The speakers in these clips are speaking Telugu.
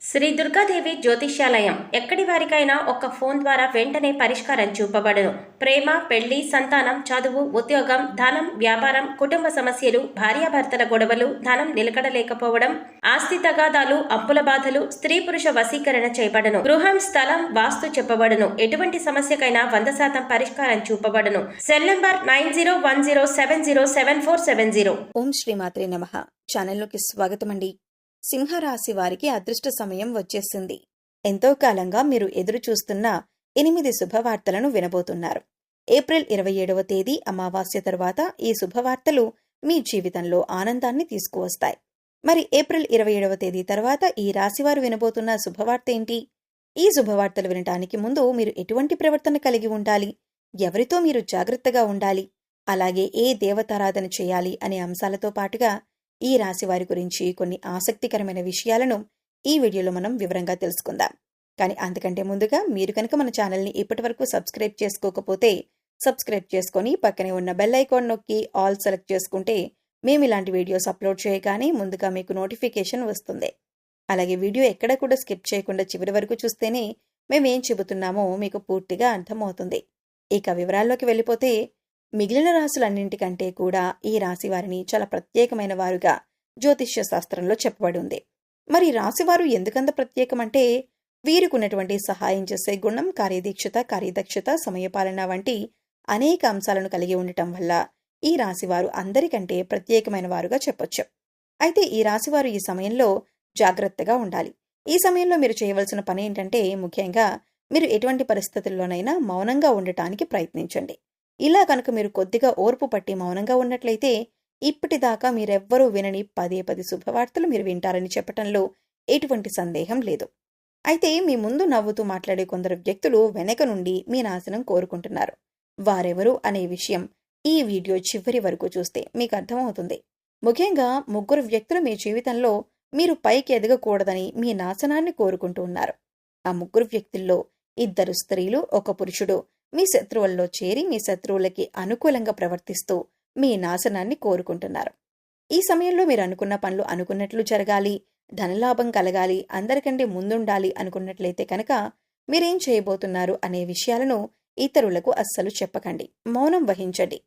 శ్రీ దుర్గాదేవి జ్యోతిష్యాలయం ఎక్కడి వారికైనా ఒక్క ఫోన్ ద్వారా వెంటనే పరిష్కారం చూపబడును. ప్రేమ, పెళ్లి, సంతానం, చదువు, ఉద్యోగం, ధనం, వ్యాపారం, కుటుంబ సమస్యలు, భార్యాభర్తల గొడవలు, ధనం నిలకడలేకపోవడం, ఆస్తి తగాదాలు, అప్పుల బాధలు, స్త్రీ పురుష వశీకరణ చేయబడును. గృహం, స్థలం, వాస్తు చెప్పబడును. ఎటువంటి సమస్యకైనా 100% పరిష్కారం చూపబడును. Cell number 9010707470. ఓం శ్రీమాత్రే నమః. ఛానల్లోకి స్వాగతం అండి. సింహరాశి వారికి అదృష్ట సమయం వచ్చేసింది. ఎంతో కాలంగా మీరు ఎదురు చూస్తున్న 8 శుభవార్తలను వినబోతున్నారు. ఏప్రిల్ 27వ తేదీ అమావాస్య తరువాత ఈ శుభవార్తలు మీ జీవితంలో ఆనందాన్ని తీసుకువస్తాయి. మరి ఏప్రిల్ 27వ తేదీ తర్వాత ఈ రాశివారు వినబోతున్న శుభవార్త ఏంటి? ఈ శుభవార్తలు వినటానికి ముందు మీరు ఎటువంటి ప్రవర్తన కలిగి ఉండాలి, ఎవరితో మీరు జాగ్రత్తగా ఉండాలి, అలాగే ఏ దేవతారాధన చేయాలి అనే అంశాలతో పాటుగా ఈ రాశి వారి గురించి కొన్ని ఆసక్తికరమైన విషయాలను ఈ వీడియోలో మనం వివరంగా తెలుసుకుందాం. కానీ అంతకంటే ముందుగా మీరు కనుక మన ఛానల్ని ఇప్పటివరకు సబ్స్క్రైబ్ చేసుకోకపోతే సబ్స్క్రైబ్ చేసుకొని పక్కనే ఉన్న బెల్ ఐకాన్ నొక్కి ఆల్ సెలెక్ట్ చేసుకుంటే మేము ఇలాంటి వీడియోస్ అప్లోడ్ చేయగానే ముందుగా మీకు నోటిఫికేషన్ వస్తుంది. అలాగే వీడియో ఎక్కడ కూడా స్కిప్ చేయకుండా చివరి వరకు చూస్తేనే మేమేం చెబుతున్నామో మీకు పూర్తిగా అర్థమవుతుంది. ఇక వివరాల్లోకి వెళ్ళిపోతే మిగిలిన రాశులన్నింటికంటే కూడా ఈ రాశి వారిని చాలా ప్రత్యేకమైన వారుగా జ్యోతిష్య శాస్త్రంలో చెప్పబడి ఉంది. మరి రాశివారు ఎందుకంత ప్రత్యేకమంటే వీరికున్నటువంటి సహాయం చేసే గుణం, కార్యదీక్షత, కార్యదక్షత, సమయపాలన వంటి అనేక అంశాలను కలిగి ఉండటం వల్ల ఈ రాశివారు అందరికంటే ప్రత్యేకమైన వారుగా చెప్పొచ్చు. అయితే ఈ రాశివారు ఈ సమయంలో జాగ్రత్తగా ఉండాలి. ఈ సమయంలో మీరు చేయవలసిన పని ఏంటంటే ముఖ్యంగా మీరు ఎటువంటి పరిస్థితుల్లోనైనా మౌనంగా ఉండటానికి ప్రయత్నించండి. ఇలా కనుక మీరు కొద్దిగా ఓర్పు పట్టి మౌనంగా ఉన్నట్లయితే ఇప్పటిదాకా మీరెవ్వరూ వినని 10 శుభవార్తలు మీరు వింటారని చెప్పటంలో ఎటువంటి సందేహం లేదు. అయితే మీ ముందు నవ్వుతూ మాట్లాడే కొందరు వ్యక్తులు వెనక నుండి మీ నాశనం కోరుకుంటున్నారు. వారెవరు అనే విషయం ఈ వీడియో చివరి వరకు చూస్తే మీకు అర్థమవుతుంది. ముఖ్యంగా 3 వ్యక్తులు మీ జీవితంలో మీరు పైకి ఎదగకూడదని మీ నాశనాన్ని కోరుకుంటూ ఉన్నారు. ఆ 3 వ్యక్తుల్లో 2 స్త్రీలు, 1 పురుషుడు మీ శత్రువుల్లో చేరి మీ శత్రువులకి అనుకూలంగా ప్రవర్తిస్తూ మీ నాశనాన్ని కోరుకుంటున్నారు. ఈ సమయంలో మీరు అనుకున్న పనులు అనుకున్నట్లు జరగాలి, ధనలాభం కలగాలి, అందరికంటే ముందుండాలి అనుకున్నట్లయితే కనుక మీరేం చేయబోతున్నారు అనే విషయాలను ఇతరులకు అస్సలు చెప్పకండి. మౌనం వహించండి.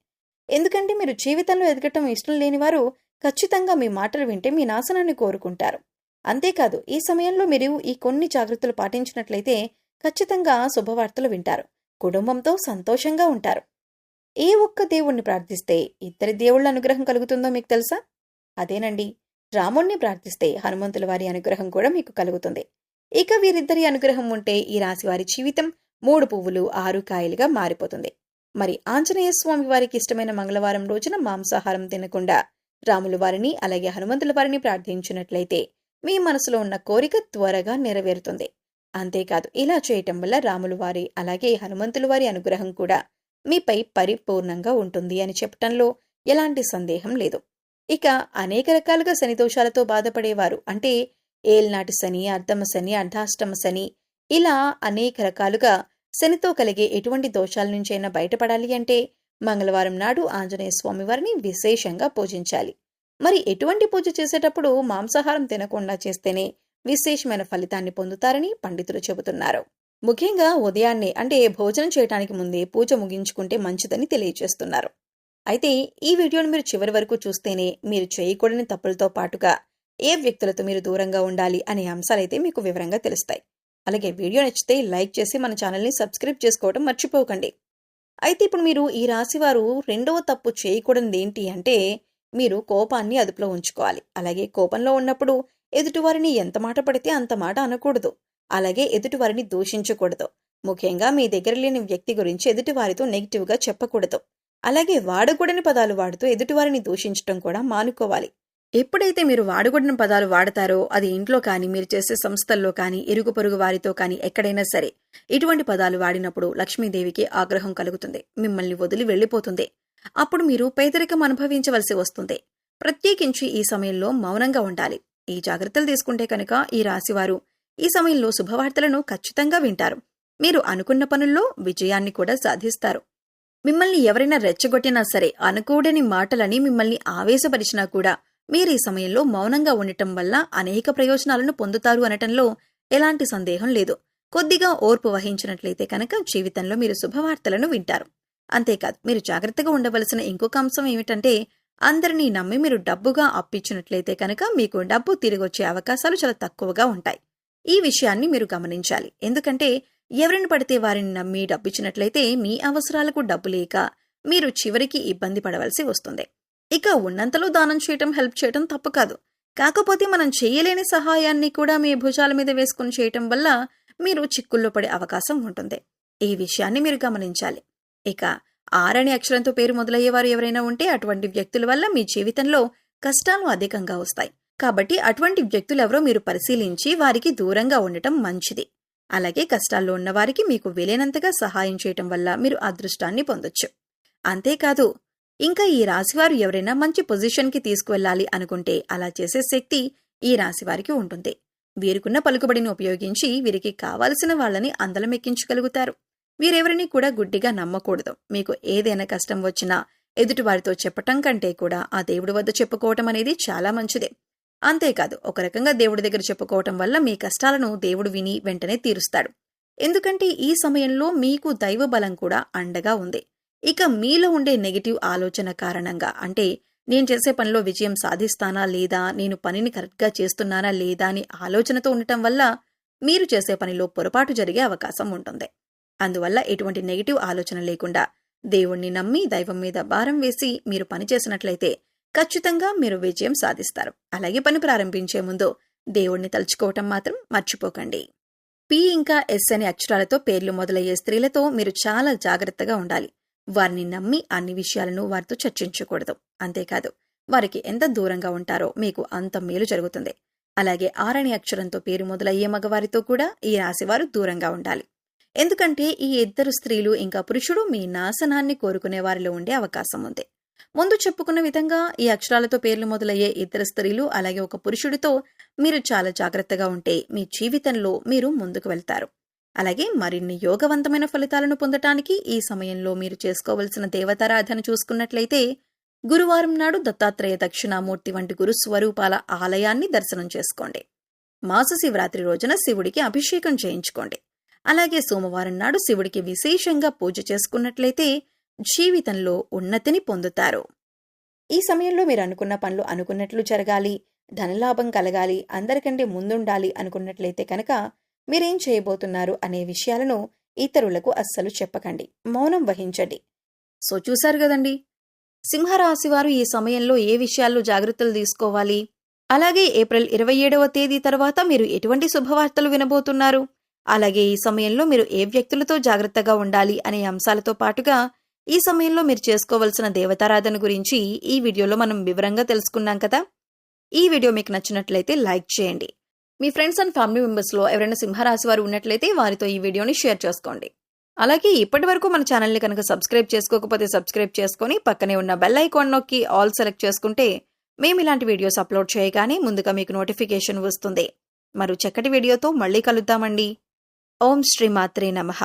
ఎందుకంటే మీరు జీవితంలో ఎదగటం ఇష్టం లేనివారు ఖచ్చితంగా మీ మాటలు వింటే మీ నాశనాన్ని కోరుకుంటారు. అంతేకాదు ఈ సమయంలో మీరు ఈ కొన్ని జాగ్రత్తలు పాటించినట్లయితే ఖచ్చితంగా శుభవార్తలు వింటారు. కుటుంబంతో సంతోషంగా ఉంటారు. ఏ ఒక్క దేవుణ్ణి ప్రార్థిస్తే 2 దేవుళ్ల అనుగ్రహం కలుగుతుందో మీకు తెలుసా? అదేనండి, రాముణ్ణి ప్రార్థిస్తే హనుమంతుల వారి అనుగ్రహం కూడా మీకు కలుగుతుంది. ఇక వీరిద్దరి అనుగ్రహం ఉంటే ఈ రాశి వారి జీవితం 3 పువ్వులు 6 కాయలుగా మారిపోతుంది. మరి ఆంజనేయ స్వామి వారికి ఇష్టమైన మంగళవారం రోజున మాంసాహారం తినకుండా రాముల వారిని అలాగే హనుమంతుల వారిని ప్రార్థించినట్లయితే మీ మనసులో ఉన్న కోరిక త్వరగా నెరవేరుతుంది. అంతేకాదు ఇలా చేయటం వల్ల రాములు వారి అలాగే హనుమంతుల వారి అనుగ్రహం కూడా మీపై పరిపూర్ణంగా ఉంటుంది అని చెప్పటంలో ఎలాంటి సందేహం లేదు. ఇక అనేక రకాలుగా శని దోషాలతో బాధపడేవారు అంటే ఏల్నాటి శని, అర్ధమ శని, అర్ధాష్టమ శని ఇలా అనేక రకాలుగా శనితో కలిగే ఎటువంటి దోషాల నుంచైనా బయటపడాలి అంటే మంగళవారం నాడు ఆంజనేయ స్వామి వారిని విశేషంగా పూజించాలి. మరి ఎటువంటి పూజ చేసేటప్పుడు మాంసాహారం తినకుండా చేస్తేనే విశేషమైన ఫలితాన్ని పొందుతారని పండితులు చెబుతున్నారు. ముఖ్యంగా ఉదయాన్నే అంటే భోజనం చేయడానికి ముందే పూజ ముగించుకుంటే మంచిదని తెలియజేస్తున్నారు. అయితే ఈ వీడియోను మీరు చివరి వరకు చూస్తేనే మీరు చేయకూడని తప్పులతో పాటుగా ఏ వ్యక్తులతో మీరు దూరంగా ఉండాలి అనే అంశాలైతే మీకు వివరంగా తెలుస్తాయి. అలాగే వీడియో నచ్చితే లైక్ చేసి మన ఛానల్ని సబ్స్క్రైబ్ చేసుకోవడం మర్చిపోకండి. అయితే ఇప్పుడు మీరు ఈ రాశివారు 2వ తప్పు చేయకూడనిది ఏంటి అంటే మీరు కోపాన్ని అదుపులో ఉంచుకోవాలి. అలాగే కోపంలో ఉన్నప్పుడు ఎదుటివారిని ఎంత మాట పడితే అంత మాట అనకూడదు. అలాగే ఎదుటివారిని దూషించకూడదు. ముఖ్యంగా మీ దగ్గర లేని వ్యక్తి గురించి ఎదుటివారితో నెగిటివ్గా చెప్పకూడదు. అలాగే వాడకూడని పదాలు వాడుతూ ఎదుటివారిని దూషించడం కూడా మానుకోవాలి. ఎప్పుడైతే మీరు వాడకూడని పదాలు వాడతారో అది ఇంట్లో కానీ, మీరు చేసే సంస్థల్లో కానీ, ఇరుగు పొరుగు వారితో కానీ ఎక్కడైనా సరే ఇటువంటి పదాలు వాడినప్పుడు లక్ష్మీదేవికి ఆగ్రహం కలుగుతుంది. మిమ్మల్ని వదిలి వెళ్లిపోతుంది. అప్పుడు మీరు పేదరికం అనుభవించవలసి వస్తుంది. ప్రత్యేకించి ఈ సమయంలో మౌనంగా ఉండాలి. ఈ జాగ్రత్తలు తీసుకుంటే కనుక ఈ రాశివారు ఈ సమయంలో శుభవార్తలను ఖచ్చితంగా వింటారు. మీరు అనుకున్న పనుల్లో విజయాన్ని కూడా సాధిస్తారు. మిమ్మల్ని ఎవరైనా రెచ్చగొట్టినా సరే, అనుకూడని మాటలని మిమ్మల్ని ఆవేశపరిచినా కూడా మీరు ఈ సమయంలో మౌనంగా ఉండటం వల్ల అనేక ప్రయోజనాలను పొందుతారు అనటంలో ఎలాంటి సందేహం లేదు. కొద్దిగా ఓర్పు వహించినట్లయితే కనుక జీవితంలో మీరు శుభవార్తలను వింటారు. అంతేకాదు, మీరు జాగ్రత్తగా ఉండవలసిన ఇంకొక అంశం ఏమిటంటే, అందరినీ నమ్మి మీరు డబ్బుగా అప్పిచ్చినట్లయితే కనుక మీకు డబ్బు తిరిగొచ్చే అవకాశాలు చాలా తక్కువగా ఉంటాయి. ఈ విషయాన్ని మీరు గమనించాలి. ఎందుకంటే ఎవరిని పడితే వారిని నమ్మి డబ్బిచ్చినట్లయితే మీ అవసరాలకు డబ్బు లేక మీరు చివరికి ఇబ్బంది పడవలసి వస్తుంది. ఇక ఉన్నంతలో దానం చేయటం, హెల్ప్ చేయటం తప్పు కాదు. కాకపోతే మనం చేయలేని సహాయాన్ని కూడా మీ భుజాల మీద వేసుకుని చేయటం వల్ల మీరు చిక్కుల్లో పడే అవకాశం ఉంటుంది. ఈ విషయాన్ని మీరు గమనించాలి. ఇక ఆర్ అనే అక్షరంతో పేరు మొదలయ్యేవారు ఎవరైనా ఉంటే అటువంటి వ్యక్తుల వల్ల మీ జీవితంలో కష్టాలు అధికంగా వస్తాయి. కాబట్టి అటువంటి వ్యక్తులెవరో మీరు పరిశీలించి వారికి దూరంగా ఉండటం మంచిది. అలాగే కష్టాల్లో ఉన్నవారికి మీకు వీలైనంతగా సహాయం చేయటం వల్ల మీరు అదృష్టాన్ని పొందొచ్చు. అంతేకాదు, ఇంకా ఈ రాశివారు ఎవరైనా మంచి పొజిషన్కి తీసుకువెళ్లాలి అనుకుంటే అలా చేసే శక్తి ఈ రాశివారికి ఉంటుంది. వీరికున్న పలుకుబడిని ఉపయోగించి వీరికి కావాల్సిన వాళ్ళని అందలమెక్కించగలుగుతారు. వీరెవరిని కూడా గుడ్డిగా నమ్మకూడదు. మీకు ఏదైనా కష్టం వచ్చినా ఎదుటివారితో చెప్పటం కంటే కూడా ఆ దేవుడి వద్ద చెప్పుకోవటం అనేది చాలా మంచిదే. అంతేకాదు, ఒక రకంగా దేవుడి దగ్గర చెప్పుకోవటం వల్ల మీ కష్టాలను దేవుడు విని వెంటనే తీరుస్తాడు. ఎందుకంటే ఈ సమయంలో మీకు దైవ బలం కూడా అండగా ఉంది. ఇక మీలో ఉండే నెగిటివ్ ఆలోచన కారణంగా, అంటే నేను చేసే పనిలో విజయం సాధిస్తానా లేదా, నేను పనిని కరెక్ట్గా చేస్తున్నానా లేదా అని ఆలోచనతో ఉండటం వల్ల మీరు చేసే పనిలో పొరపాటు జరిగే అవకాశం ఉంటుంది. అందువల్ల ఎటువంటి నెగిటివ్ ఆలోచన లేకుండా దేవుణ్ణి నమ్మి దైవం మీద భారం వేసి మీరు పని చేసినట్లయితే ఖచ్చితంగా మీరు విజయం సాధిస్తారు. అలాగే పని ప్రారంభించే ముందు దేవుణ్ణి తలుచుకోవటం మాత్రం మర్చిపోకండి. పి ఇంకా ఎస్ అనే అక్షరాలతో పేర్లు మొదలయ్యే స్త్రీలతో మీరు చాలా జాగ్రత్తగా ఉండాలి. వారిని నమ్మి అన్ని విషయాలను వారితో చర్చించకూడదు. అంతేకాదు, వారికి ఎంత దూరంగా ఉంటారో మీకు అంత మేలు జరుగుతుంది. అలాగే ఆర్ అనే అక్షరంతో పేరు మొదలయ్యే మగవారితో కూడా ఈ రాశివారు దూరంగా ఉండాలి. ఎందుకంటే ఈ ఇద్దరు స్త్రీలు ఇంకా పురుషుడు మీ నాశనాన్ని కోరుకునే వారిలో ఉండే అవకాశం ఉంది. ముందు చెప్పుకున్న విధంగా ఈ అక్షరాలతో పేర్లు మొదలయ్యే ఇద్దరు స్త్రీలు అలాగే ఒక పురుషుడితో మీరు చాలా జాగ్రత్తగా ఉంటే మీ జీవితంలో మీరు ముందుకు వెళ్తారు. అలాగే మరిన్ని యోగవంతమైన ఫలితాలను పొందటానికి ఈ సమయంలో మీరు చేసుకోవలసిన దేవతారాధన చూసుకున్నట్లయితే గురువారం నాడు దత్తాత్రేయ దక్షిణామూర్తి వంటి గురు స్వరూపాల ఆలయాన్ని దర్శనం చేసుకోండి. మాస శివరాత్రి రోజున శివుడికి అభిషేకం చేయించుకోండి. అలాగే సోమవారం నాడు శివుడికి విశేషంగా పూజ చేసుకున్నట్లయితే జీవితంలో ఉన్నతిని పొందుతారు. ఈ సమయంలో మీరు అనుకున్న పనులు అనుకున్నట్లు జరగాలి, ధనలాభం కలగాలి, అందరికంటే ముందుండాలి అనుకున్నట్లయితే కనుక మీరేం చేయబోతున్నారు అనే విషయాలను ఇతరులకు అస్సలు చెప్పకండి. మౌనం వహించండి. సో చూశారు కదండి, సింహరాశి వారు ఈ సమయంలో ఏ విషయాల్లో జాగ్రత్తలు తీసుకోవాలి, అలాగే ఏప్రిల్ 27వ తేదీ తర్వాత మీరు ఎటువంటి శుభవార్తలు వినబోతున్నారు, అలాగే ఈ సమయంలో మీరు ఏ వ్యక్తులతో జాగ్రత్తగా ఉండాలి అనే అంశాలతో పాటుగా ఈ సమయంలో మీరు చేసుకోవలసిన దేవతారాధన గురించి ఈ వీడియోలో మనం వివరంగా తెలుసుకున్నాం కదా. ఈ వీడియో మీకు నచ్చినట్లయితే లైక్ చేయండి. మీ ఫ్రెండ్స్ అండ్ ఫ్యామిలీ మెంబర్స్లో ఎవరైనా సింహరాశి వారు ఉన్నట్లయితే వారితో ఈ వీడియోని షేర్ చేసుకోండి. అలాగే ఇప్పటి వరకు మన ఛానల్ని కనుక సబ్స్క్రైబ్ చేసుకోకపోతే సబ్స్క్రైబ్ చేసుకొని పక్కనే ఉన్న బెల్ ఐకాన్ నొక్కి ఆల్ సెలెక్ట్ చేసుకుంటే మేము ఇలాంటి వీడియోస్ అప్లోడ్ చేయగానే ముందుగా మీకు నోటిఫికేషన్ వస్తుంది. మరో చక్కటి వీడియోతో మళ్ళీ కలుద్దామండి. ఓం శ్రీ మాత్రే నమః.